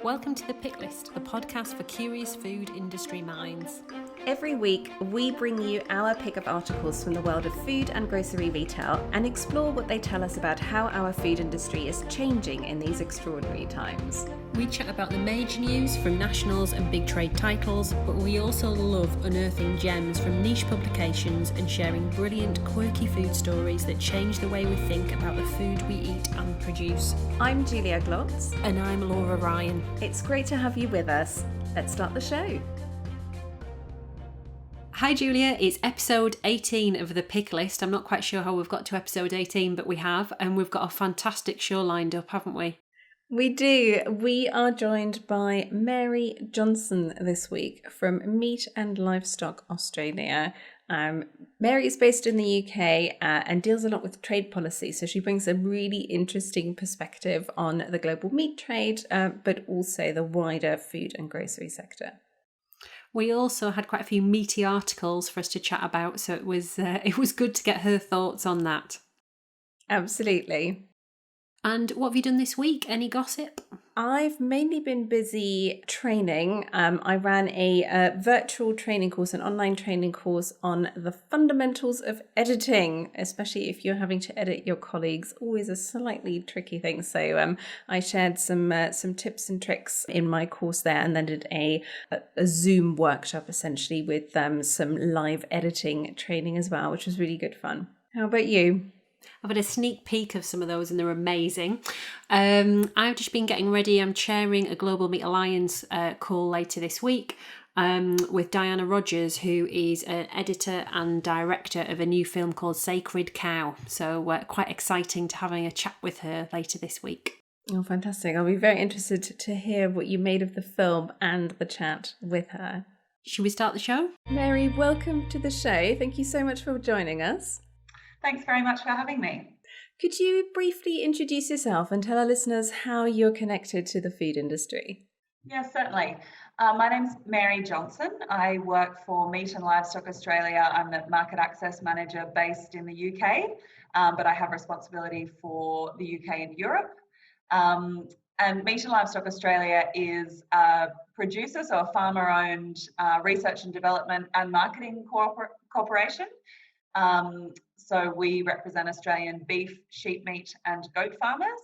Welcome to The Pick List, the podcast for curious food industry minds. Every week, we bring you our pick of articles from the world of food and grocery retail and explore what they tell us about how our food industry is changing in these extraordinary times. We chat about the major news from nationals and big trade titles, but we also love unearthing gems from niche publications and sharing brilliant, quirky food stories that change the way we think about the food we eat and produce. I'm Julia Glotz. And I'm Laura Ryan. It's great to have you with us. Let's start the show. Hi Julia, it's episode 18 of The Pick List. I'm not quite sure how we've got to episode 18, but we have, and we've got a fantastic show lined up, haven't we? We do. We are joined by Mary Johnson this week from Meat and Livestock Australia. Mary is based in the UK and deals a lot with trade policy, so she brings a really interesting perspective on the global meat trade, but also the wider food and grocery sector. We also had quite a few meaty articles for us to chat about, so it was good to get her thoughts on that. Absolutely. And what have you done this week? Any gossip? I've mainly been busy training. I ran a virtual training course, an online training course on the fundamentals of editing, especially if you're having to edit your colleagues. Always a slightly tricky thing. So I shared some tips and tricks in my course there, and then did a Zoom workshop essentially with some live editing training as well, which was really good fun. How about you? I've had a sneak peek of some of those and they're amazing. I've just been getting ready. I'm chairing a Global Meat Alliance call later this week with Diana Rogers, who is an editor and director of a new film called Sacred Cow. So quite exciting to having a chat with her later this week. Oh, fantastic. I'll be very interested to hear what you made of the film and the chat with her. Should we start the show? Mary, welcome to the show. Thank you so much for joining us. Thanks very much for having me. Could you briefly introduce yourself and tell our listeners how you're connected to the food industry? Yes, certainly. My name's Mary Johnson. I work for Meat and Livestock Australia. I'm the Market Access Manager based in the UK, but I have responsibility for the UK and Europe. And Meat and Livestock Australia is a producer, so a farmer-owned research and development and marketing corporation. So we represent Australian beef, sheep meat and goat farmers.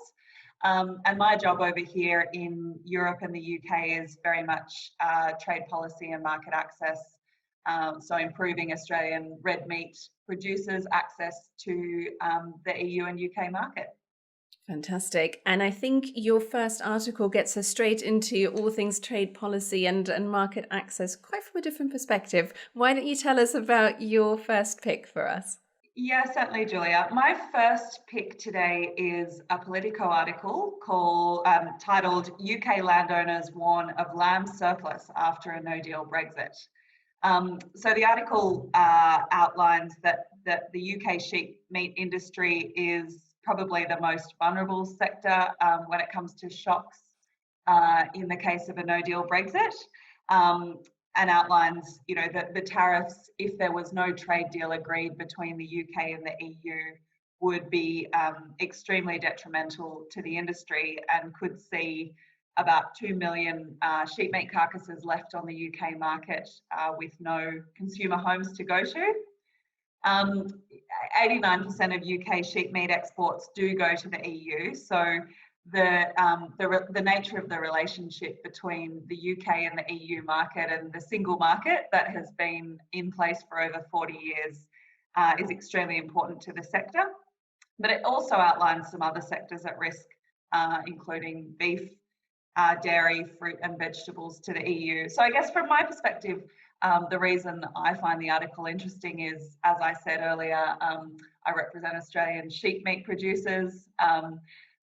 And my job over here in Europe and the UK is very much trade policy and market access. So improving Australian red meat producers' access to the EU and UK market. Fantastic. And I think your first article gets us straight into all things trade policy and market access, quite from a different perspective. Why don't you tell us about your first pick for us? Yeah, certainly, Julia. My first pick today is a Politico article titled UK Landowners Warn of Lamb Surplus After a No-Deal Brexit. So the article outlines that the UK sheep meat industry is probably the most vulnerable sector when it comes to shocks in the case of a no-deal Brexit, and outlines, the tariffs, if there was no trade deal agreed between the UK and the EU, would be extremely detrimental to the industry and could see about 2 million sheep meat carcasses left on the UK market with no consumer homes to go to. 89% of UK sheep meat exports do go to the EU, so the nature of the relationship between the UK and the EU market and the single market that has been in place for over 40 years is extremely important to the sector. But it also outlines some other sectors at risk, including beef, dairy, fruit and vegetables to the EU. So I guess from my perspective, the reason I find the article interesting is, as I said earlier, I represent Australian sheep meat producers.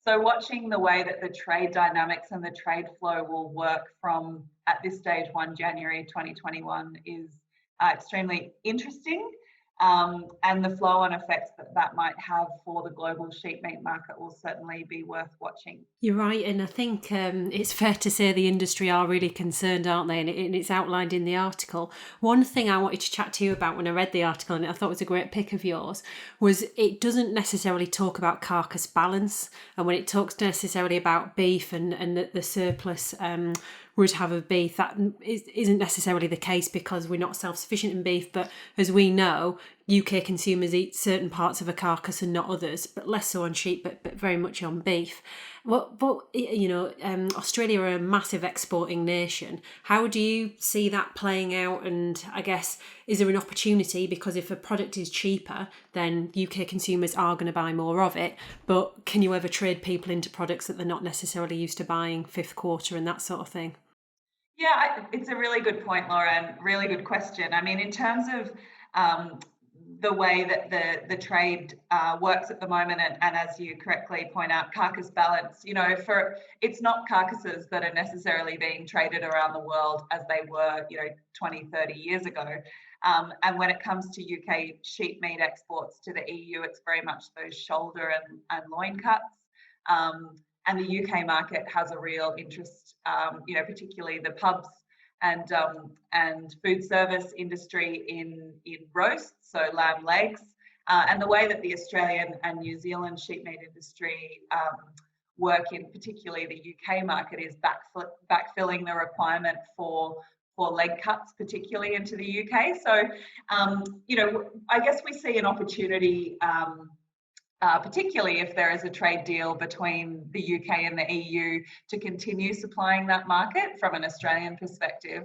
So watching the way that the trade dynamics and the trade flow will work from, at this stage, 1 January 2021 is extremely interesting. And the flow-on effects that that might have for the global sheep meat market will certainly be worth watching. You're right, and I think it's fair to say the industry are really concerned, aren't they? And it's outlined in the article. One thing I wanted to chat to you about when I read the article, and I thought it was a great pick of yours, was it doesn't necessarily talk about carcass balance. And when it talks necessarily about beef and the surplus would have of beef, that isn't necessarily the case because we're not self-sufficient in beef. But as we know, UK consumers eat certain parts of a carcass and not others, but less so on sheep, but very much on beef. But Australia are a massive exporting nation. How do you see that playing out? And I guess, is there an opportunity? Because if a product is cheaper, then UK consumers are going to buy more of it. But can you ever trade people into products that they're not necessarily used to buying fifth quarter and that sort of thing? Yeah, it's a really good point, Laura, and really good question. I mean, in terms of the way that the trade works at the moment, and as you correctly point out, carcass balance, it's not carcasses that are necessarily being traded around the world as they were, 20, 30 years ago. And when it comes to UK sheep meat exports to the EU, it's very much those shoulder and loin cuts. And the UK market has a real interest, particularly the pubs and food service industry in roasts, so lamb legs. And the way that the Australian and New Zealand sheep meat industry work in particularly the UK market is backfilling the requirement for leg cuts, particularly into the UK. So, I guess we see an opportunity, particularly if there is a trade deal between the UK and the EU, to continue supplying that market from an Australian perspective.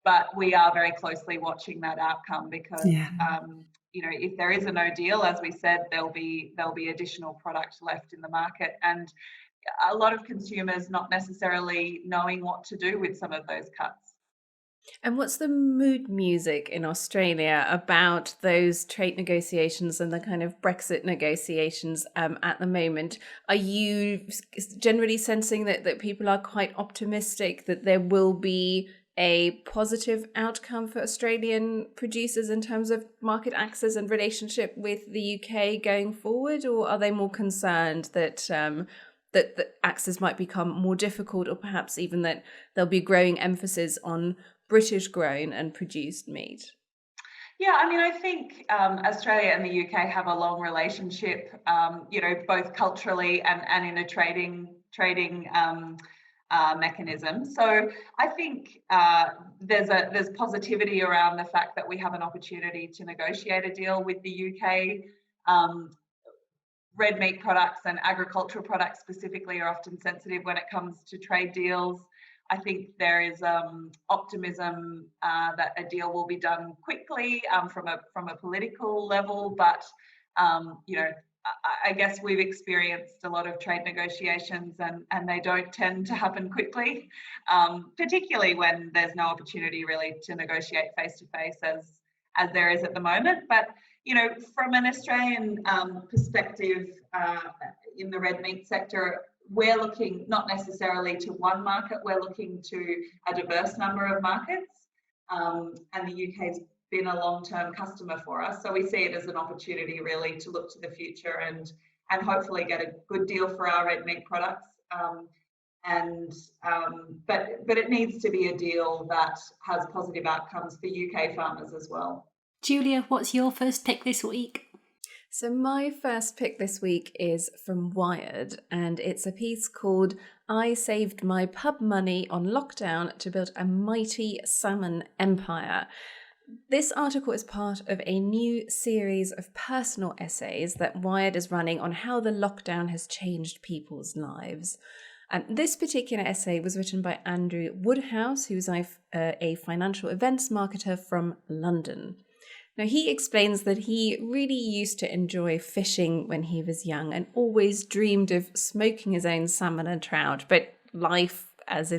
But we are very closely watching that outcome because, if there is a no deal, as we said, there'll be additional product left in the market, and a lot of consumers not necessarily knowing what to do with some of those cuts. And what's the mood music in Australia about those trade negotiations and the kind of Brexit negotiations at the moment? Are you generally sensing that people are quite optimistic that there will be a positive outcome for Australian producers in terms of market access and relationship with the UK going forward? Or are they more concerned that that access might become more difficult, or perhaps even that there'll be growing emphasis on British grown and produced meat? Yeah, I mean, I think Australia and the UK have a long relationship, both culturally and in a trading mechanism. So I think there's positivity around the fact that we have an opportunity to negotiate a deal with the UK. Red meat products and agricultural products specifically are often sensitive when it comes to trade deals. I think there is optimism that a deal will be done quickly from a political level, but I guess we've experienced a lot of trade negotiations and they don't tend to happen quickly, particularly when there's no opportunity really to negotiate face to face as there is at the moment. But from an Australian perspective in the red meat sector, we're looking not necessarily to one market, we're looking to a diverse number of markets, and the UK's been a long-term customer for us, so we see it as an opportunity really to look to the future and hopefully get a good deal for our red meat products. But it needs to be a deal that has positive outcomes for UK farmers as well. Julia, what's your first pick this week? So my first pick this week is from Wired, and it's a piece called "I Saved My Pub Money on Lockdown to Build a Mighty Salmon Empire." This article is part of a new series of personal essays that Wired is running on how the lockdown has changed people's lives. And this particular essay was written by Andrew Woodhouse, who's a financial events marketer from London. Now, he explains that he really used to enjoy fishing when he was young and always dreamed of smoking his own salmon and trout, but life, as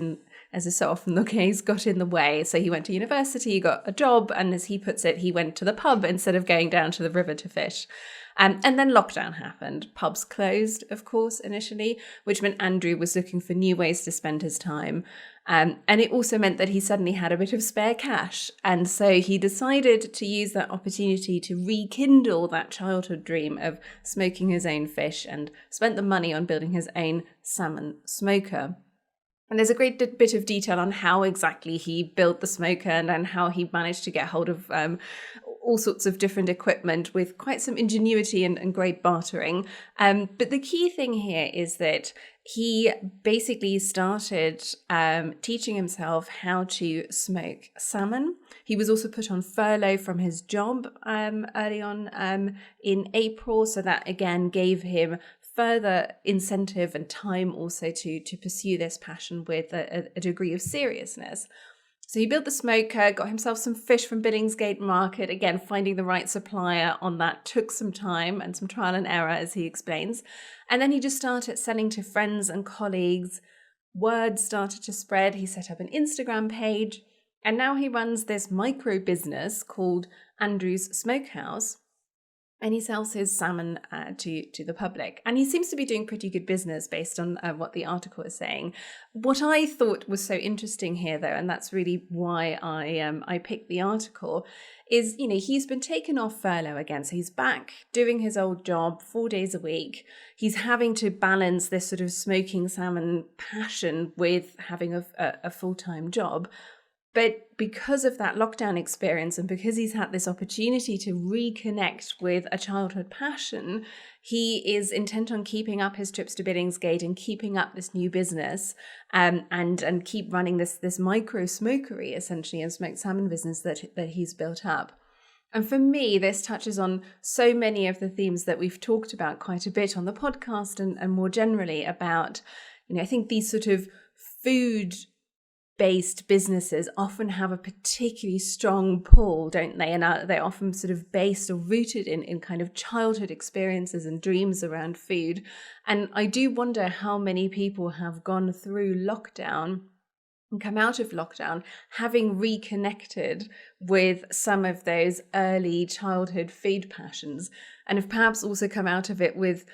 as is so often the case, got in the way. So he went to university, got a job, and as he puts it, he went to the pub instead of going down to the river to fish. And then lockdown happened. Pubs closed, of course, initially, which meant Andrew was looking for new ways to spend his time. And it also meant that he suddenly had a bit of spare cash. And so he decided to use that opportunity to rekindle that childhood dream of smoking his own fish, and spent the money on building his own salmon smoker. And there's a great bit of detail on how exactly he built the smoker and how he managed to get hold of all sorts of different equipment with quite some ingenuity and great bartering. But the key thing here is that he basically started teaching himself how to smoke salmon. He was also put on furlough from his job early on in April. So that again gave him further incentive and time also to pursue this passion with a degree of seriousness. So he built the smoker, got himself some fish from Billingsgate Market. Again, finding the right supplier on that took some time and some trial and error, as he explains. And then he just started selling to friends and colleagues. Word started to spread. He set up an Instagram page. And now he runs this micro business called Andrew's Smokehouse. And he sells his salmon to the public. And he seems to be doing pretty good business based on what the article is saying. What I thought was so interesting here, though, and that's really why I picked the article, is, he's been taken off furlough again. So he's back doing his old job 4 days a week. He's having to balance this sort of smoking salmon passion with having a full-time job. But because of that lockdown experience, and because he's had this opportunity to reconnect with a childhood passion, he is intent on keeping up his trips to Billingsgate and keeping up this new business, and keep running this micro smokery, essentially, and smoked salmon business that he's built up. And for me, this touches on so many of the themes that we've talked about quite a bit on the podcast, and more generally about, I think these sort of food-based businesses often have a particularly strong pull, don't they? And they're often sort of based or rooted in kind of childhood experiences and dreams around food. And I do wonder how many people have gone through lockdown and come out of lockdown having reconnected with some of those early childhood food passions, and have perhaps also come out of it with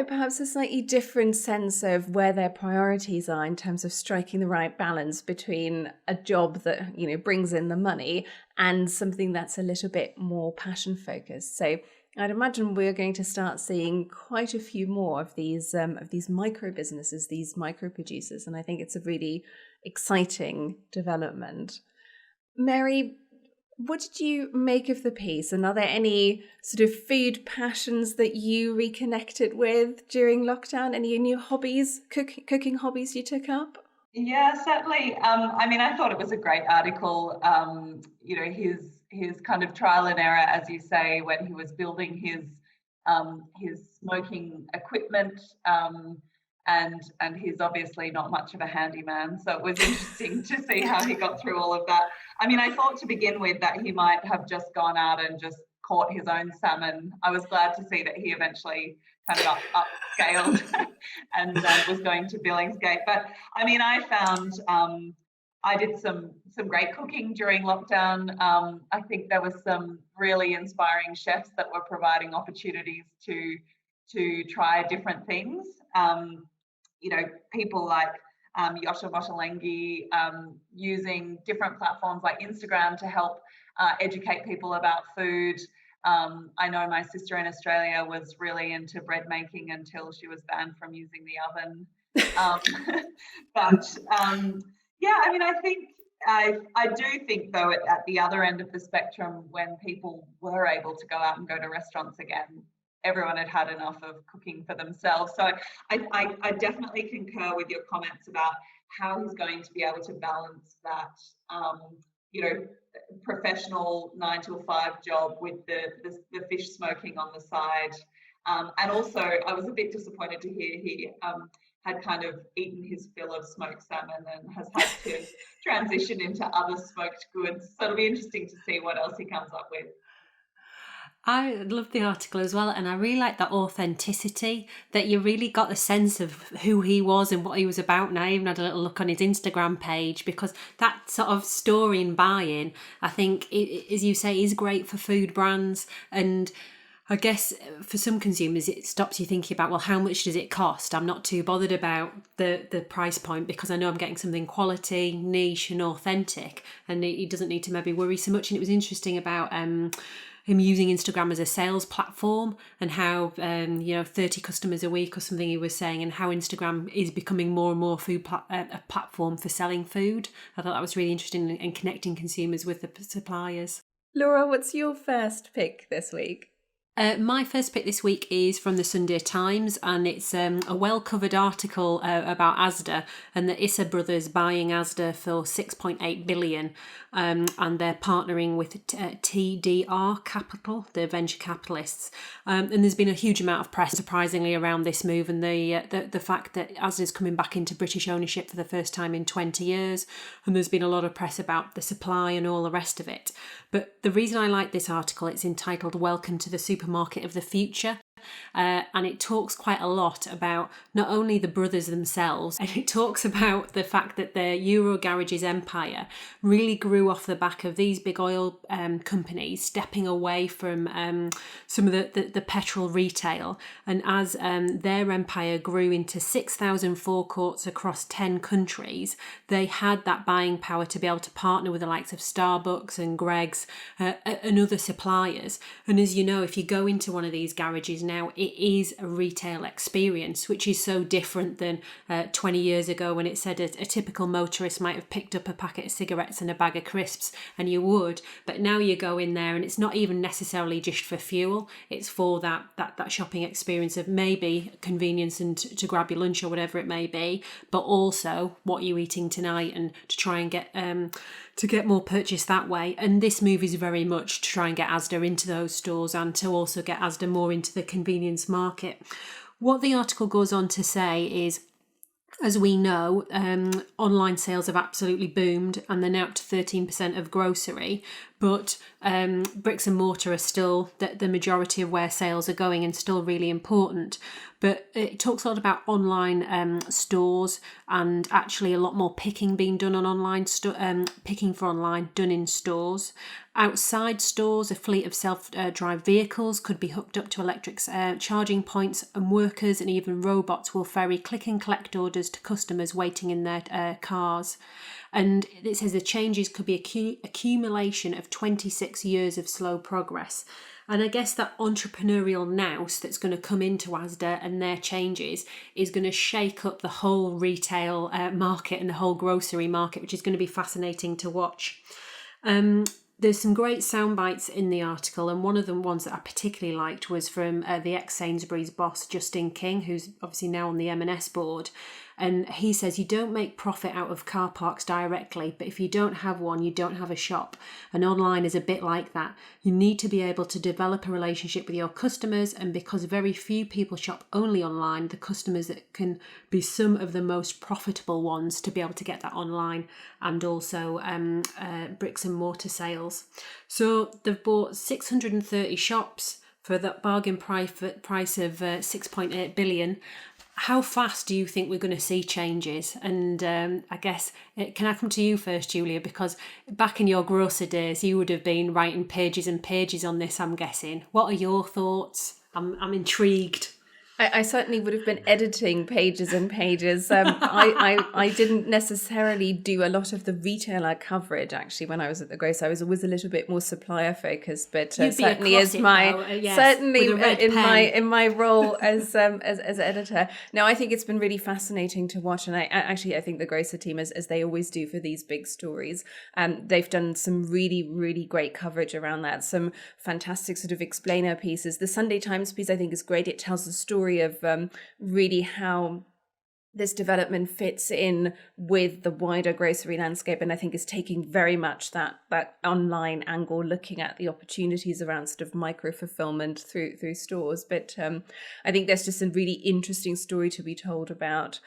perhaps a slightly different sense of where their priorities are in terms of striking the right balance between a job that, brings in the money and something that's a little bit more passion focused. So I'd imagine we're going to start seeing quite a few more of these micro businesses, these micro producers. And I think it's a really exciting development. Mary, what did you make of the piece? And are there any sort of food passions that you reconnected with during lockdown? Any new hobbies, cooking hobbies you took up? Yeah, certainly. I thought it was a great article. His kind of trial and error, as you say, when he was building his smoking equipment, and he's obviously not much of a handyman. So it was interesting to see how he got through all of that. I thought to begin with that he might have just gone out and just caught his own salmon. I was glad to see that he eventually kind of upscaled and was going to Billingsgate. But I found I did some great cooking during lockdown. I think there was some really inspiring chefs that were providing opportunities to try different things. People like Yosha Motalengi using different platforms like Instagram to help educate people about food. I know my sister in Australia was really into bread making until she was banned from using the oven. I do think though at the other end of the spectrum, when people were able to go out and go to restaurants again, everyone had enough of cooking for themselves. So I definitely concur with your comments about how he's going to be able to balance that, professional 9 to 5 job with the fish smoking on the side. And also, I was a bit disappointed to hear he had kind of eaten his fill of smoked salmon and has had to transition into other smoked goods. So it'll be interesting to see what else he comes up with. I love the article as well, and I really like that authenticity, that you really got the sense of who he was and what he was about. And I even had a little look on his Instagram page, because that sort of story and buy-in, I think, as you say, is great for food brands. And I guess for some consumers, it stops you thinking about, well, how much does it cost? I'm not too bothered about the price point, because I know I'm getting something quality, niche and authentic, and he doesn't need to maybe worry so much. And it was interesting about him using Instagram as a sales platform, and how 30 customers a week or something he was saying, and how Instagram is becoming more and more a platform for selling food. I thought that was really interesting, and connecting consumers with the suppliers. Laura, what's your first pick this week? My first pick this week is from the Sunday Times, and it's a well-covered article about Asda, and the Issa brothers buying Asda for 6.8 billion, and they're partnering with TDR Capital, the venture capitalists. And there's been a huge amount of press, surprisingly, around this move, and the fact that Asda's coming back into British ownership for the first time in 20 years, and there's been a lot of press about the supply and all the rest of it. But the reason I like this article, it's entitled "Welcome to the Supermarket of the Future." And it talks quite a lot about not only the brothers themselves, and it talks about the fact that the Euro Garages empire really grew off the back of these big oil companies stepping away from some of the petrol retail. And as their empire grew into 6,000 forecourts across 10 countries, they had that buying power to be able to partner with the likes of Starbucks and Greggs and other suppliers. And as you know, if you go into one of these garages now, it is a retail experience, which is so different than 20 years ago, when it said a typical motorist might have picked up a packet of cigarettes and a bag of crisps, and you would. But now you go in there and it's not even necessarily just for fuel, it's for that shopping experience of maybe convenience and to grab your lunch or whatever it may be, but also what you're eating tonight, and to try and get more purchase that way. And this move is very much to try and get Asda into those stores, and to also get Asda more into the convenience market. What the article goes on to say is, as we know, online sales have absolutely boomed, and they're now up to 13% of grocery. But bricks and mortar are still the majority of where sales are going, and still really important. But it talks a lot about online stores, and actually a lot more picking being done on online, picking for online done in stores. Outside stores, a fleet of self-drive vehicles could be hooked up to electric charging points, and workers and even robots will ferry click and collect orders to customers waiting in their cars. And it says the changes could be accumulation of 26 years of slow progress. And I guess that entrepreneurial nous that's going to come into Asda and their changes is going to shake up the whole retail market and the whole grocery market, which is going to be fascinating to watch. There's some great sound bites in the article, and one of the ones that I particularly liked was from the ex-Sainsbury's boss, Justin King, who's obviously now on the M&S board. And he says, you don't make profit out of car parks directly, but if you don't have one, you don't have a shop. And online is a bit like that. You need to be able to develop a relationship with your customers, and because very few people shop only online, the customers that can be some of the most profitable ones to be able to get that online, and also bricks and mortar sales. So they've bought 630 shops for that bargain price of 6.8 billion. How fast do you think we're going to see changes? And I guess, can I come to you first, Julia? Because back in your grocer days, you would have been writing pages and pages on this, I'm guessing. What are your thoughts? I'm intrigued. I certainly would have been editing pages and pages. I didn't necessarily do a lot of the retailer coverage, actually, when I was at the grocer. I was always a little bit more supplier focused, but certainly as my in my role as editor. No, I think it's been really fascinating to watch, and I think the grocer team, as they always do for these big stories, they've done some really, really great coverage around that. Some fantastic sort of explainer pieces. The Sunday Times piece, I think, is great. It tells the story of really how this development fits in with the wider grocery landscape, and I think is taking very much that online angle, looking at the opportunities around sort of micro fulfillment through stores. But I think there's just a really interesting story to be told about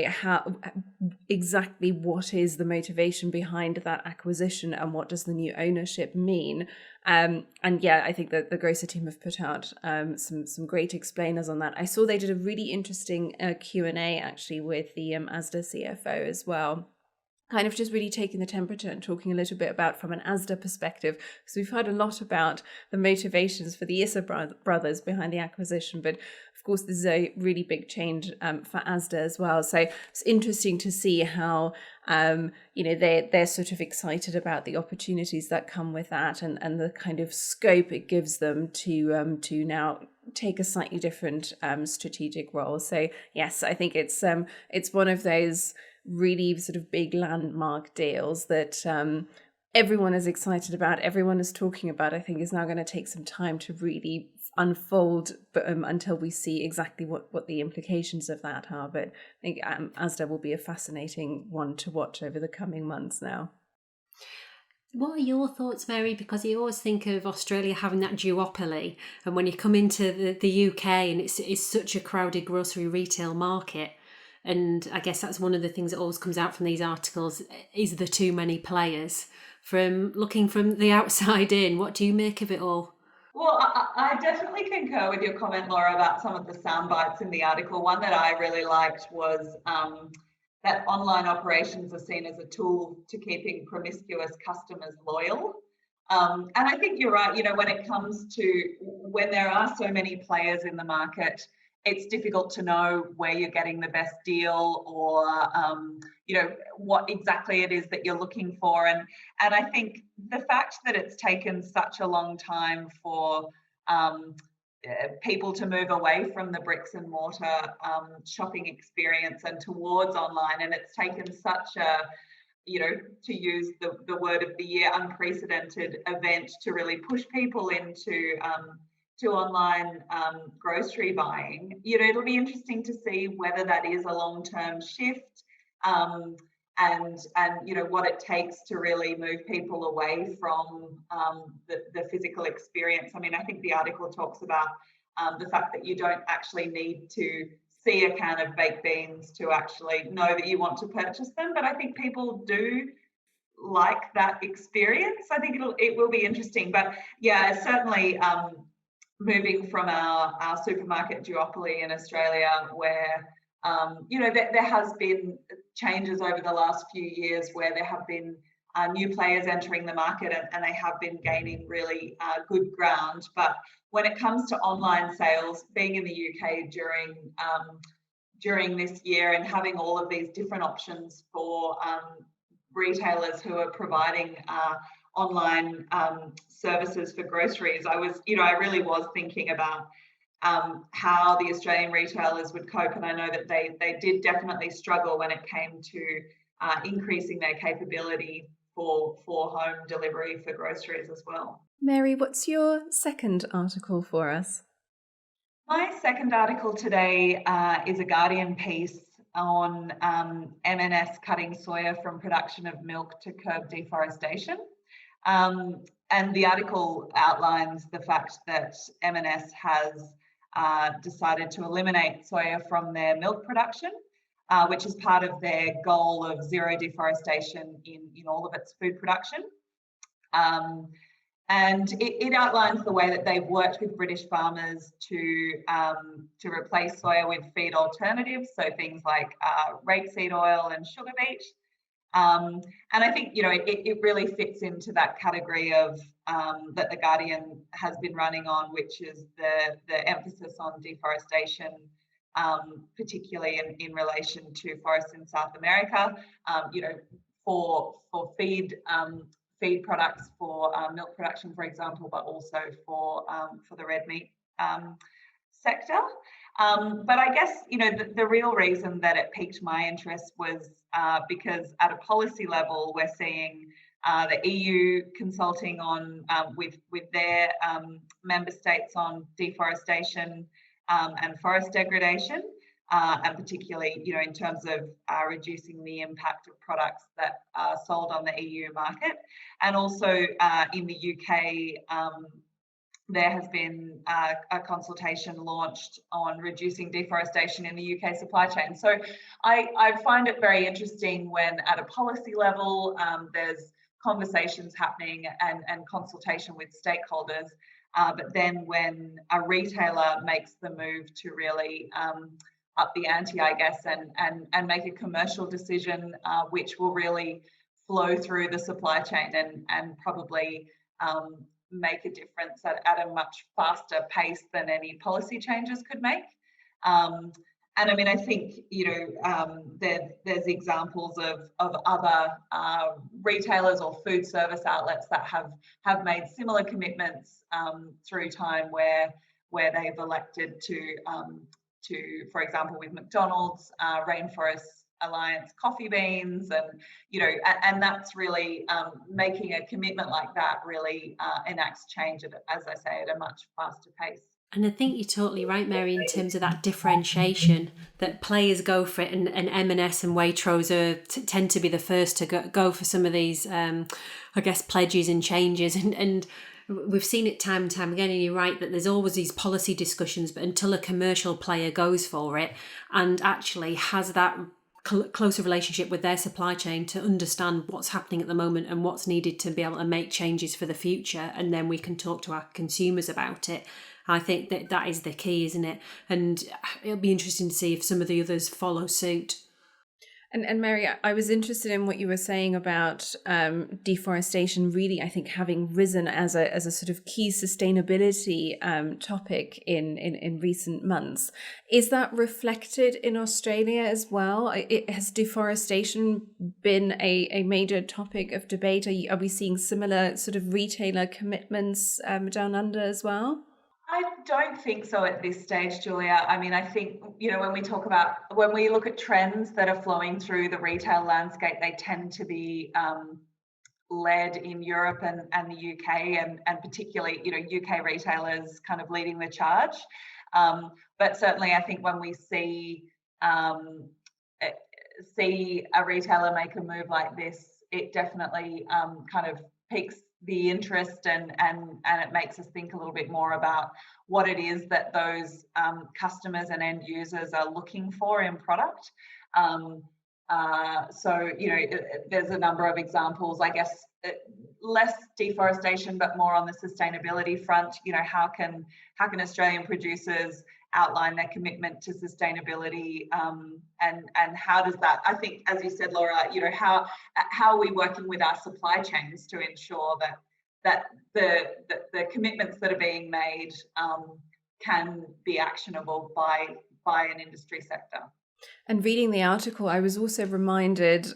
how exactly what is the motivation behind that acquisition and what does the new ownership mean. And yeah, I think that the grocer team have put out some great explainers on that. I saw they did a really interesting Q&A actually with the Asda CFO as well, kind of just really taking the temperature and talking a little bit about from an Asda perspective, because we've heard a lot about the motivations for the Issa brothers behind the acquisition, but of course this is a really big change for Asda as well. So it's interesting to see how they're sort of excited about the opportunities that come with that, and the kind of scope it gives them to now take a slightly different strategic role. So yes, I think it's one of those really sort of big landmark deals that everyone is excited about, everyone is talking about. I think is now going to take some time to really unfold, but until we see exactly what the implications of that are. But I think Asda will be a fascinating one to watch over the coming months now. What are your thoughts, Mary? Because you always think of Australia having that duopoly, and when you come into the UK, and it's such a crowded grocery retail market, and I guess that's one of the things that always comes out from these articles, is the too many players. From looking from the outside in, what do you make of it all? Well, I definitely concur with your comment, Laura, about some of the sound bites in the article. One that I really liked was that online operations are seen as a tool to keeping promiscuous customers loyal. And I think you're right, when it comes to when there are so many players in the market, it's difficult to know where you're getting the best deal, or what exactly it is that you're looking for. And I think the fact that it's taken such a long time for people to move away from the bricks and mortar shopping experience and towards online, and it's taken such a, to use the word of the year, unprecedented event to really push people into to online grocery buying. It'll be interesting to see whether that is a long-term shift, and what it takes to really move people away from the physical experience. I mean, I think the article talks about the fact that you don't actually need to see a can of baked beans to actually know that you want to purchase them, but I think people do like that experience. I think it will be interesting. But yeah, certainly moving from our supermarket duopoly in Australia, where there has been changes over the last few years, where there have been new players entering the market, and they have been gaining really good ground. But when it comes to online sales, being in the UK during this year and having all of these different options for retailers who are providing online services for groceries, I really was thinking about how the Australian retailers would cope. And I know that they did definitely struggle when it came to increasing their capability for home delivery for groceries as well. Mary, what's your second article for us? My second article today is a Guardian piece on M&S cutting soya from production of milk to curb deforestation. And the article outlines the fact that M&S has decided to eliminate soya from their milk production, which is part of their goal of zero deforestation in all of its food production. And it outlines the way that they've worked with British farmers to replace soya with feed alternatives, so things like rapeseed oil and sugar beet. And I think it really fits into that category of that the Guardian has been running on, which is the emphasis on deforestation, particularly in relation to forests in South America. For feed products, for milk production, for example, but also for the red meat sector. But I guess the real reason that it piqued my interest was because at a policy level, we're seeing the EU consulting on with their member states on deforestation and forest degradation, and particularly in terms of reducing the impact of products that are sold on the EU market, and also in the UK. there has been a consultation launched on reducing deforestation in the UK supply chain. So I find it very interesting when at a policy level there's conversations happening and consultation with stakeholders, but then when a retailer makes the move to really up the ante, I guess, and make a commercial decision which will really flow through the supply chain and probably make a difference at a much faster pace than any policy changes could make. And I mean, I think, there's examples of other retailers or food service outlets that have made similar commitments through time where they've elected to, for example, with McDonald's, Rainforest Alliance coffee beans, and that's really making a commitment like that really enacts change as I say, at a much faster pace. And I think you're totally right, Mary, in terms of that differentiation, that players go for it, and M&S and Waitrose tend to be the first to go for some of these, I guess, pledges and changes. And we've seen it time and time again, and you're right that there's always these policy discussions, but until a commercial player goes for it and actually has that closer relationship with their supply chain to understand what's happening at the moment and what's needed to be able to make changes for the future, and then we can talk to our consumers about it. I think that is the key, isn't it? And it'll be interesting to see if some of the others follow suit. And Mary, I was interested in what you were saying about deforestation really, I think, having risen as a sort of key sustainability topic in recent months. Is that reflected in Australia as well? Has deforestation been a major topic of debate? Are we seeing similar sort of retailer commitments down under as well? I don't think so at this stage, Julia. I mean, I think, when we look at trends that are flowing through the retail landscape, they tend to be led in Europe and the UK, and particularly, UK retailers kind of leading the charge. But certainly I think when we see a retailer make a move like this, it definitely kind of piques the interest and it makes us think a little bit more about what it is that those customers and end users are looking for in product. So, there's a number of examples, I guess, less deforestation, but more on the sustainability front. How can Australian producers outline their commitment to sustainability, and how does that, I think, as you said, Laura, how are we working with our supply chains to ensure that the commitments that are being made can be actionable by an industry sector. And reading the article, I was also reminded,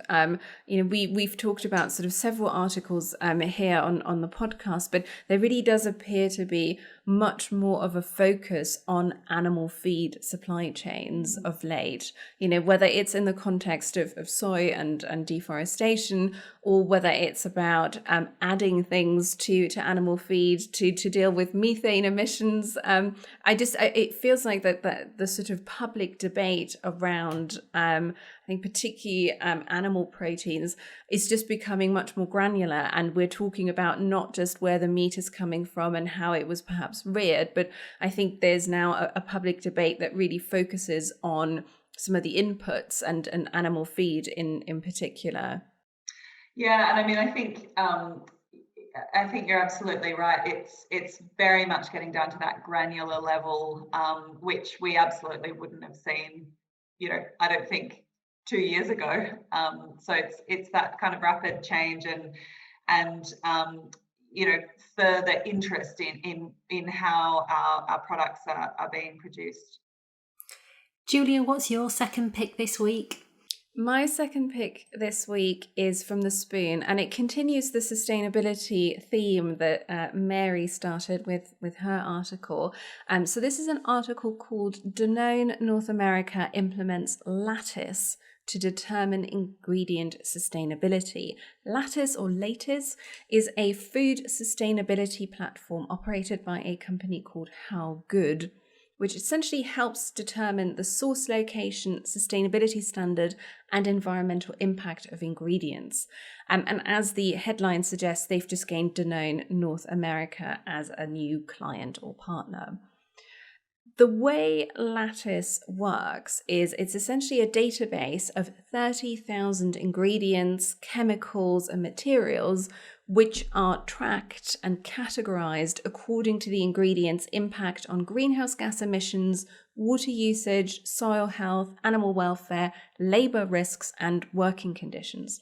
we've talked about sort of several articles here on the podcast, but there really does appear to be much more of a focus on animal feed supply chains of late, whether it's in the context of soy and deforestation, or whether it's about adding things to animal feed to deal with methane emissions. It feels like that the sort of public debate around I think particularly animal proteins is just becoming much more granular, and we're talking about not just where the meat is coming from and how it was perhaps reared, but I think there's now a public debate that really focuses on some of the inputs and animal feed in particular. Yeah, and I mean, I think you're absolutely right. It's very much getting down to that granular level, which we absolutely wouldn't have seen, I don't think 2 years ago. So it's that kind of rapid change and further interest in how our products are being produced. Julia, what's your second pick this week? My second pick this week is from The Spoon, and it continues the sustainability theme that Mary started with her article. So this is an article called Danone North America Implements Lattice to Determine Ingredient Sustainability. Lattice, or Lattice, is a food sustainability platform operated by a company called How Good. which essentially helps determine the source location, sustainability standard, and environmental impact of ingredients. And as the headline suggests, they've just gained Danone North America as a new client or partner. The way Lattice works is it's essentially a database of 30,000 ingredients, chemicals, and materials which are tracked and categorized according to the ingredients' impact on greenhouse gas emissions, water usage, soil health, animal welfare, labor risks, and working conditions.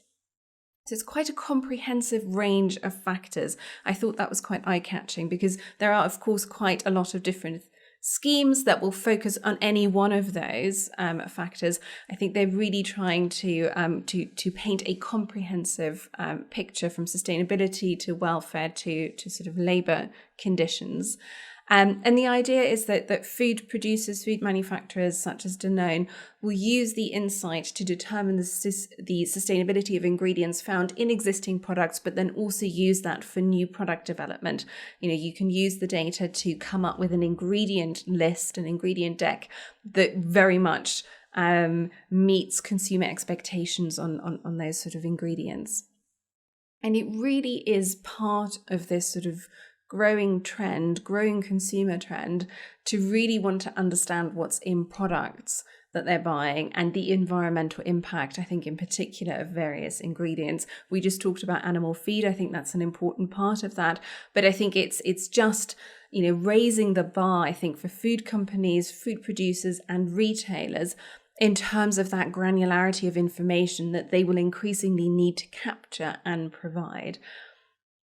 So it's quite a comprehensive range of factors. I thought that was quite eye-catching because there are, of course, quite a lot of different schemes that will focus on any one of those factors. I think they're really trying to paint a comprehensive picture from sustainability to welfare to sort of labour conditions. And the idea is that food producers, food manufacturers such as Danone will use the insight to determine the sustainability of ingredients found in existing products, but then also use that for new product development. You know, you can use the data to come up with an ingredient list, an ingredient deck that very much meets consumer expectations on those sort of ingredients. And it really is part of this sort of growing consumer trend to really want to understand what's in products that they're buying and the environmental impact, I think in particular, of various ingredients. We just talked about animal feed. I think that's an important part of that. But I think it's just, you know, raising the bar, I think, for food companies, food producers and retailers in terms of that granularity of information that they will increasingly need to capture and provide.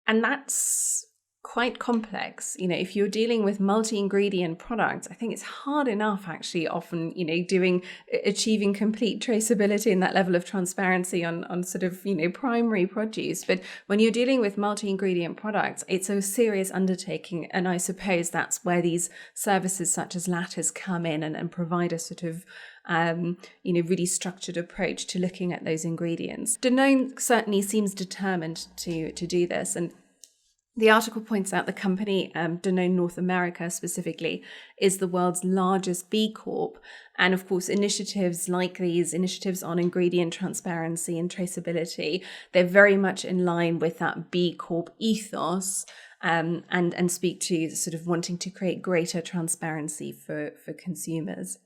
And that's quite complex. You know, if you're dealing with multi-ingredient products, I think it's hard enough actually often, you know, achieving complete traceability and that level of transparency on sort of, you know, primary produce. But when you're dealing with multi-ingredient products, it's a serious undertaking. And I suppose that's where these services such as Lattice come in and provide a sort of really structured approach to looking at those ingredients. Danone certainly seems determined to do this. And the article points out the company, Danone North America specifically, is the world's largest B Corp. And of course, initiatives like these, initiatives on ingredient transparency and traceability, they're very much in line with that B Corp ethos and speak to sort of wanting to create greater transparency for consumers.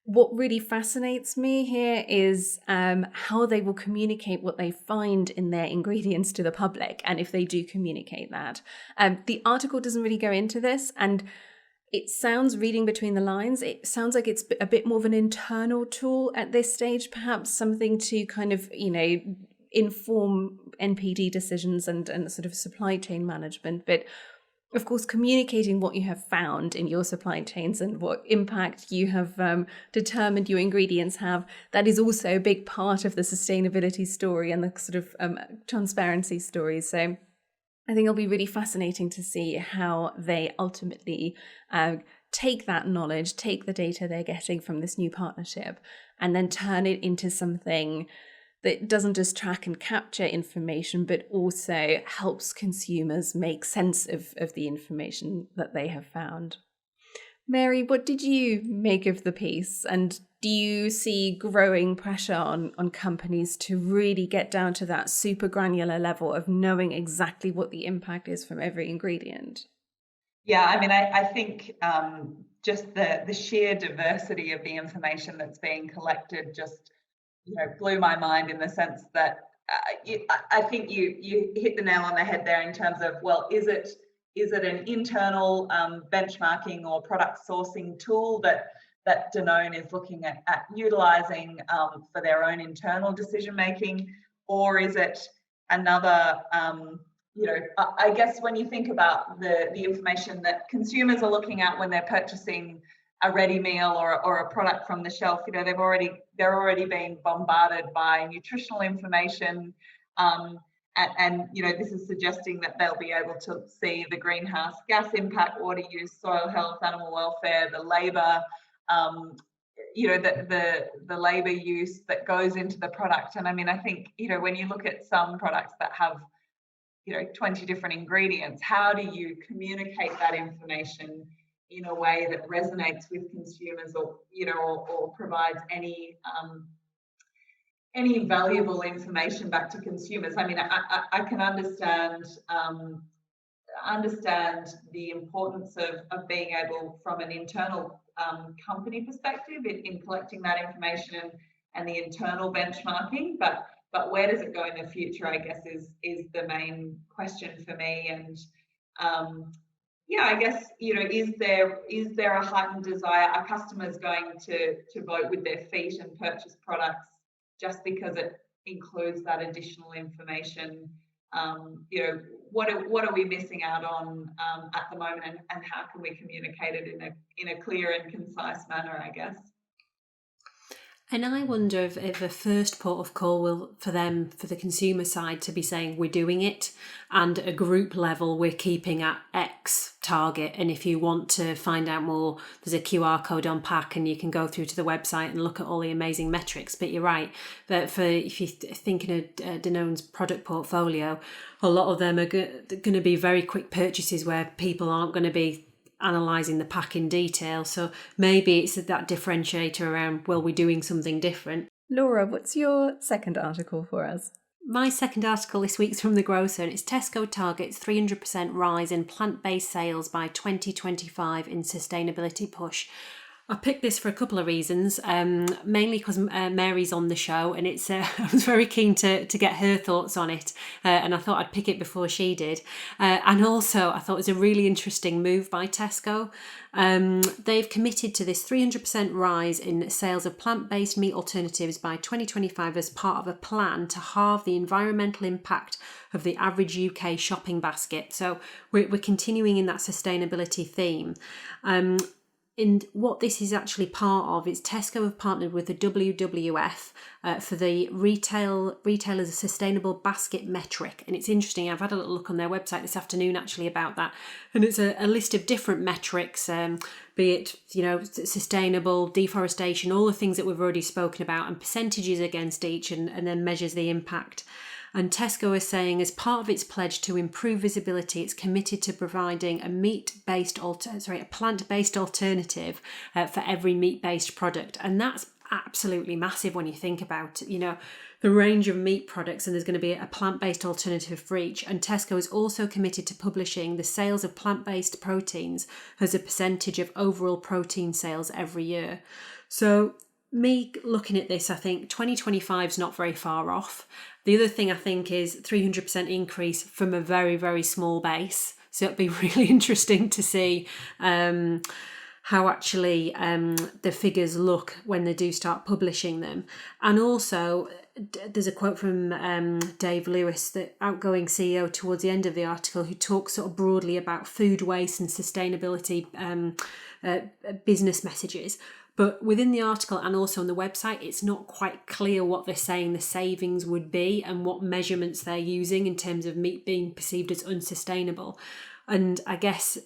What really fascinates me here is how they will communicate what they find in their ingredients to the public, and if they do communicate that. The article doesn't really go into this, and it sounds, reading between the lines, it sounds like it's a bit more of an internal tool at this stage, perhaps something to kind of, you know, inform NPD decisions and sort of supply chain management. But of course, communicating what you have found in your supply chains and what impact you have determined your ingredients have, that is also a big part of the sustainability story and the sort of transparency story. So I think it'll be really fascinating to see how they ultimately take that knowledge, take the data they're getting from this new partnership, and then turn it into something that doesn't just track and capture information, but also helps consumers make sense of the information that they have found. Mary, what did you make of the piece? And do you see growing pressure on companies to really get down to that super granular level of knowing exactly what the impact is from every ingredient? Yeah, I mean, I think just the sheer diversity of the information that's being collected just, you know, blew my mind, in the sense that I think you hit the nail on the head there in terms of, well, is it an internal benchmarking or product sourcing tool that Danone is looking at utilising for their own internal decision making, or is it another I guess when you think about the information that consumers are looking at when they're purchasing a ready meal or a product from the shelf, you know, they're already being bombarded by nutritional information, and you know, this is suggesting that they'll be able to see the greenhouse gas impact, water use, soil health, animal welfare, the labour, the labour use that goes into the product. And I mean, I think, you know, when you look at some products that have, you know, 20 different ingredients, how do you communicate that information in a way that resonates with consumers, or or provides any valuable information back to consumers. I mean, I can understand the importance of being able, from an internal company perspective, in collecting that information and the internal benchmarking, but where does it go in the future, I guess, is the main question for me. And yeah, I guess, is there a heightened desire? Are customers going to vote with their feet and purchase products just because it includes that additional information? What are we missing out on at the moment, and how can we communicate it in a clear and concise manner, I guess? And I wonder if a first port of call will, for the consumer side, to be saying we're doing it, and at a group level we're keeping at X target. And if you want to find out more, there's a QR code on pack, and you can go through to the website and look at all the amazing metrics. But you're right, that if you're thinking of Danone's product portfolio, a lot of them are going to be very quick purchases where people aren't going to be analysing the pack in detail. So maybe it's that differentiator around, well, we're doing something different. Laura, what's your second article for us? My second article this week's from The Grocer, and it's Tesco targets 300% rise in plant-based sales by 2025 in sustainability push. I picked this for a couple of reasons, mainly because Mary's on the show, and it's I was very keen to get her thoughts on it, and I thought I'd pick it before she did. And also, I thought it was a really interesting move by Tesco. They've committed to this 300% rise in sales of plant-based meat alternatives by 2025 as part of a plan to halve the environmental impact of the average UK shopping basket. So we're continuing in that sustainability theme. And what this is actually part of is Tesco have partnered with the WWF for the Retailer's Sustainable Basket Metric. And it's interesting, I've had a little look on their website this afternoon actually about that. And it's a list of different metrics, be it, sustainable, deforestation, all the things that we've already spoken about, and percentages against each, and then measures the impact. And Tesco is saying, as part of its pledge to improve visibility, it's committed to providing a plant-based alternative for every meat-based product. And that's absolutely massive when you think about it. The range of meat products, and there's going to be a plant-based alternative for each. And Tesco is also committed to publishing the sales of plant-based proteins as a percentage of overall protein sales every year. So me looking at this, I think 2025 is not very far off. The other thing I think is 300% increase from a very, very small base. So it'll be really interesting to see how actually the figures look when they do start publishing them. And also, there's a quote from Dave Lewis, the outgoing CEO, towards the end of the article, who talks sort of broadly about food waste and sustainability business messages. But within the article and also on the website, it's not quite clear what they're saying the savings would be and what measurements they're using in terms of meat being perceived as unsustainable. And I guess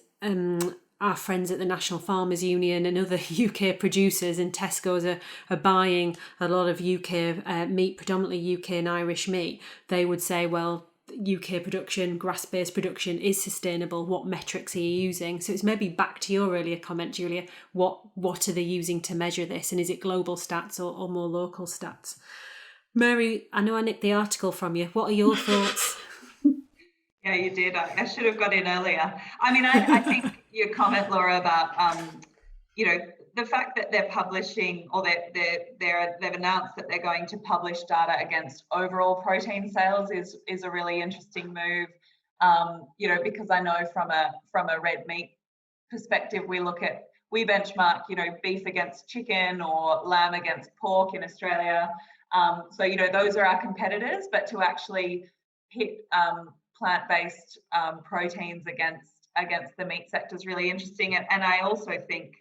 our friends at the National Farmers Union and other UK producers and Tesco's are buying a lot of UK meat, predominantly UK and Irish meat. They would say, well, UK production, grass-based production is sustainable. What metrics are you using? So it's maybe back to your earlier comment, Julia. What are they using to measure this? And is it global stats or more local stats? Mary, I know I nicked the article from you. What are your thoughts? Yeah, you did. I should have got in earlier. I mean, I think your comment, Laura, about the fact that they're publishing, or they've announced that they're going to publish data against overall protein sales is a really interesting move. Because I know from a red meat perspective, we benchmark beef against chicken or lamb against pork in Australia. So those are our competitors, but to actually hit plant-based proteins against the meat sector is really interesting. And I also think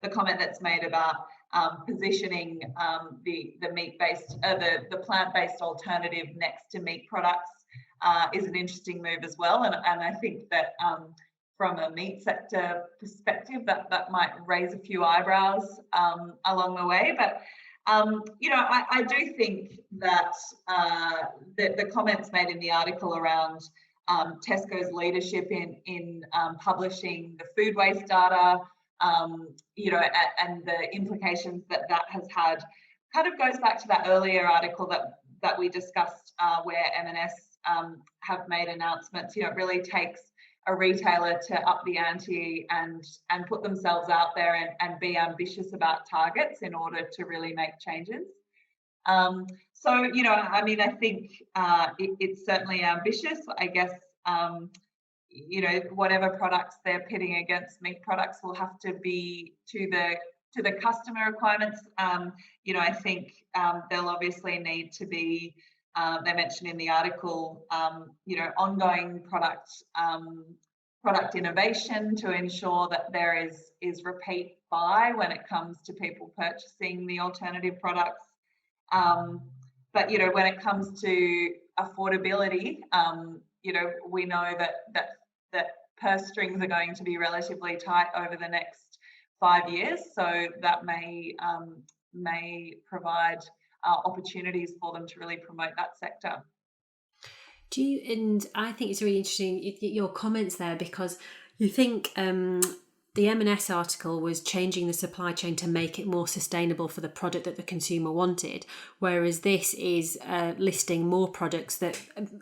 the comment that's made about positioning the meat-based, the plant-based alternative next to meat products is an interesting move as well. And I think that from a meat sector perspective, that might raise a few eyebrows along the way. But I do think that the comments made in the article around Tesco's leadership in publishing the food waste data, and the implications that has had, kind of goes back to that earlier article that we discussed, where M&S have made announcements. It really takes a retailer to up the ante and put themselves out there and be ambitious about targets in order to really make changes. I think it's certainly ambitious. I guess, whatever products they're pitting against meat products will have to be to the customer requirements. I think there'll obviously need to be, they mentioned in the article, ongoing product innovation to ensure that there is repeat buy when it comes to people purchasing the alternative products. But when it comes to affordability, we know that purse strings are going to be relatively tight over the next 5 years, so that may provide opportunities for them to really promote that sector. And I think it's really interesting your comments there, because you think the M&S article was changing the supply chain to make it more sustainable for the product that the consumer wanted, whereas this is listing more products that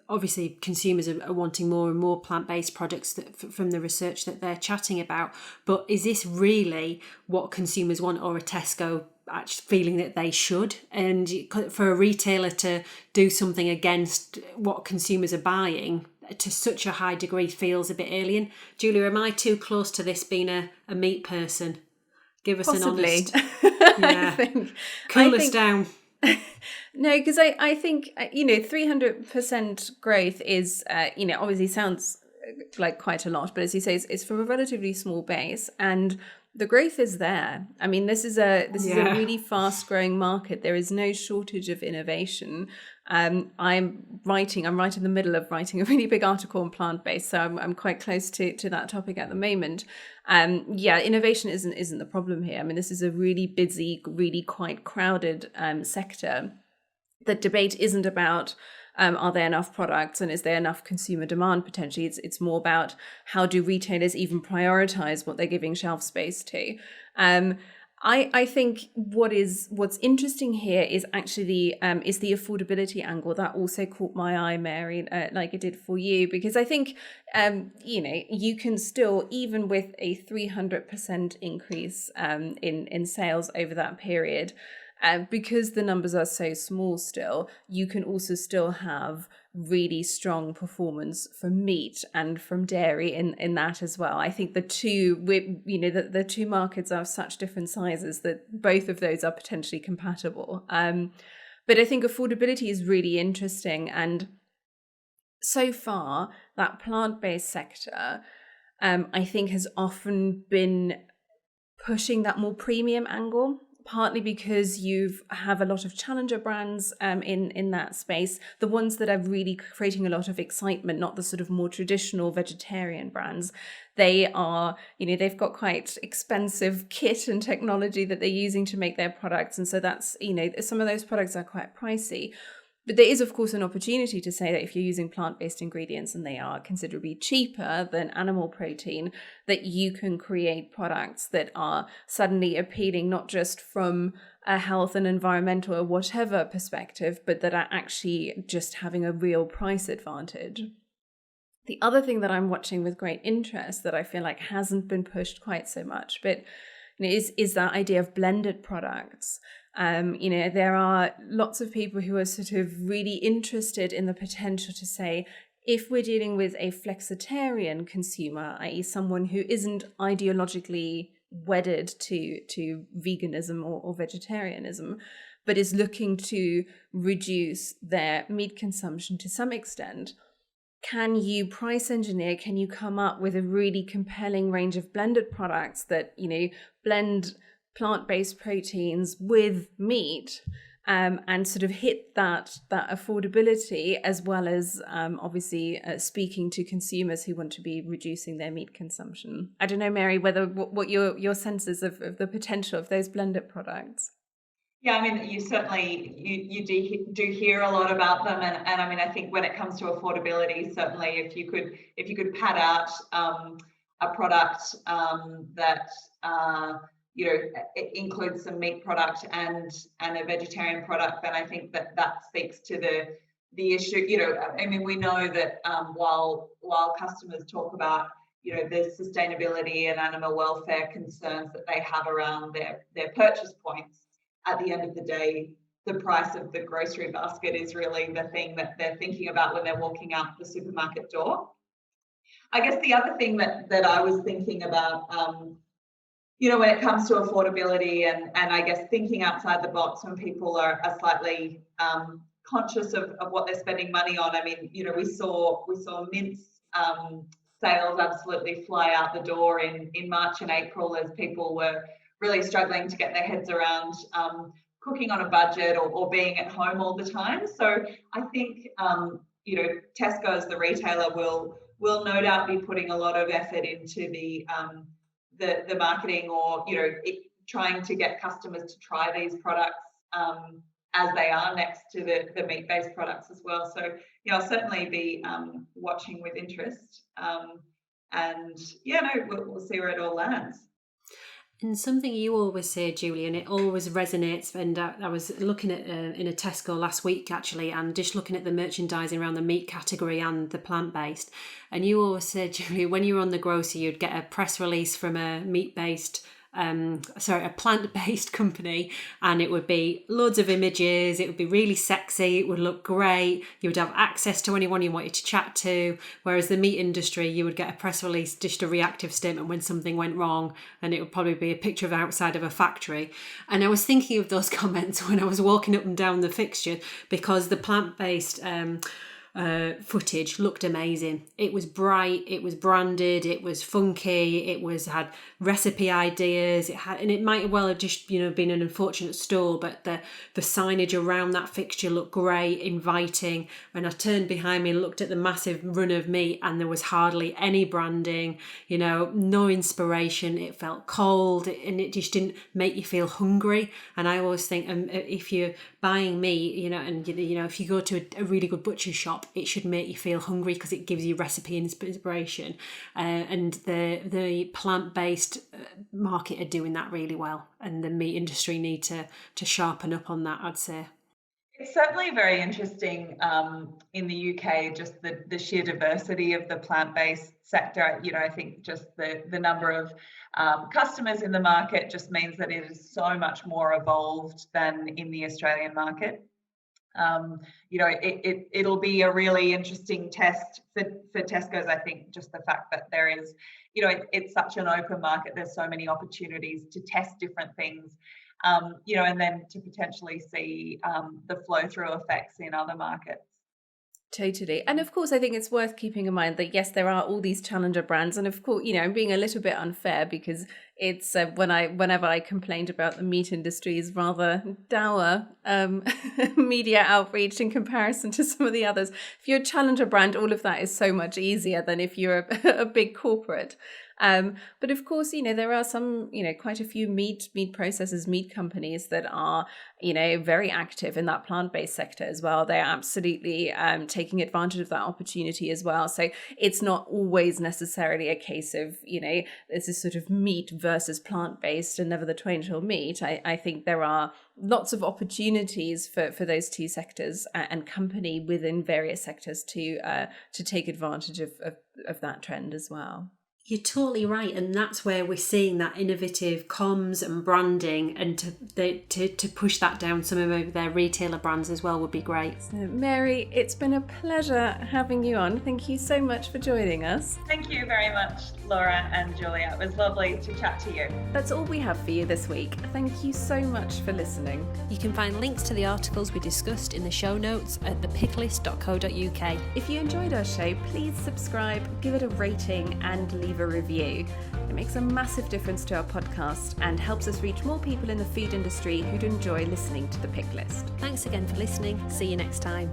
obviously consumers are wanting more and more plant-based products from the research that they're chatting about. But is this really what consumers want, or a Tesco actually feeling that they should? And for a retailer to do something against what consumers are buying to such a high degree feels a bit alien. Julia, am I too close to this being a meat person? Give us Possibly. an honest cool us down. No, because I think 300% growth is obviously sounds like quite a lot, but as you say, it's from a relatively small base, and the growth is there. I mean, this is a really fast growing market. There is no shortage of innovation. I'm right in the middle of writing a really big article on plant-based, so I'm quite close to that topic at the moment. Innovation isn't the problem here. I mean, this is a really busy, really quite crowded sector. The debate isn't about are there enough products and is there enough consumer demand potentially. It's more about how do retailers even prioritize what they're giving shelf space to. I think what's interesting here is actually the affordability angle that also caught my eye, Mary, like it did for you, because I think you can still, even with a 300% increase in sales over that period, because the numbers are so small still, you can also still have really strong performance from meat and from dairy in that as well. I think the two markets are of such different sizes that both of those are potentially compatible. But I think affordability is really interesting, and so far that plant-based sector, I think, has often been pushing that more premium angle, partly because you have a lot of challenger brands in that space, the ones that are really creating a lot of excitement, not the sort of more traditional vegetarian brands. They are, they've got quite expensive kit and technology that they're using to make their products. And so that's, some of those products are quite pricey. But there is, of course, an opportunity to say that if you're using plant-based ingredients and they are considerably cheaper than animal protein, that you can create products that are suddenly appealing not just from a health and environmental or whatever perspective, but that are actually just having a real price advantage. The other thing that I'm watching with great interest that I feel like hasn't been pushed quite so much, but is that idea of blended products. There are lots of people who are sort of really interested in the potential to say, if we're dealing with a flexitarian consumer, i.e. someone who isn't ideologically wedded to veganism or vegetarianism, but is looking to reduce their meat consumption to some extent, can you price engineer, can you come up with a really compelling range of blended products that, blend plant-based proteins with meat and sort of hit that affordability, as well as obviously speaking to consumers who want to be reducing their meat consumption. I don't know, Mary, whether what your sense is of the potential of those blended products. Yeah, I mean, you certainly do hear a lot about them, and I mean, I think when it comes to affordability, certainly if you could pad out a product that it includes some meat product and a vegetarian product, then I think that speaks to the issue. I mean, we know that while customers talk about the sustainability and animal welfare concerns that they have around their purchase points, at the end of the day, the price of the grocery basket is really the thing that they're thinking about when they're walking out the supermarket door. I guess the other thing that I was thinking about, when it comes to affordability and I guess thinking outside the box when people are slightly conscious of what they're spending money on. I mean, we saw mince sales absolutely fly out the door in March and April as people were really struggling to get their heads around cooking on a budget or being at home all the time. So I think Tesco as the retailer will no doubt be putting a lot of effort into the marketing or trying to get customers to try these products as they are next to the meat-based products as well. So I'll certainly be watching with interest, we'll see where it all lands. And something you always say, Julie, and it always resonates, and I was looking at in a Tesco last week actually, and just looking at the merchandising around the meat category and the plant-based, and you always said, Julie, when you were on the grocery, you'd get a press release from a a plant-based company, and it would be loads of images, it would be really sexy, it would look great, you would have access to anyone you wanted to chat to, whereas the meat industry, you would get a press release, just a reactive statement when something went wrong, and it would probably be a picture of outside of a factory. And I was thinking of those comments when I was walking up and down the fixture, because the plant-based footage looked amazing. It was bright, it was branded, it was funky, had recipe ideas, and it might well have just been an unfortunate store, but the signage around that fixture looked great, inviting. And I turned behind me and looked at the massive run of meat, and there was hardly any branding, no inspiration. It felt cold, and it just didn't make you feel hungry. And I always think if you're buying meat, if you go to a really good butcher shop, it should make you feel hungry because it gives you recipe inspiration. And the plant-based market are doing that really well, and the meat industry need to sharpen up on that, I'd say. It's certainly very interesting in the UK, just the sheer diversity of the plant-based sector. I think just the number of customers in the market just means that it is so much more evolved than in the Australian market. It'll be a really interesting test for Tesco's. I think just the fact that there is, it's such an open market. There's so many opportunities to test different things, and then to potentially see the flow through effects in other markets. Totally. And of course, I think it's worth keeping in mind that, yes, there are all these challenger brands. And of course, I'm being a little bit unfair because it's whenever I complained about the meat industry's rather dour media outreach in comparison to some of the others. If you're a challenger brand, all of that is so much easier than if you're a big corporate. But of course, there are some, quite a few meat processors, meat companies that are, very active in that plant-based sector as well. They're absolutely taking advantage of that opportunity as well. So it's not always necessarily a case of, this is sort of meat versus plant-based and never the twain shall meet. I think there are lots of opportunities for those two sectors and company within various sectors to take advantage of that trend as well. You're totally right, and that's where we're seeing that innovative comms and branding, and to push that down some of their retailer brands as well would be great. So, Mary, it's been a pleasure having you on. Thank you so much for joining us. Thank you very much, Laura and Julia. It was lovely to chat to you. That's all we have for you this week. Thank you so much for listening. You can find links to the articles we discussed in the show notes at thepicklist.co.uk. If you enjoyed our show, please subscribe, give it a rating, and leave a review. It makes a massive difference to our podcast and helps us reach more people in the food industry who'd enjoy listening to The Pick List. Thanks again for listening. See you next time.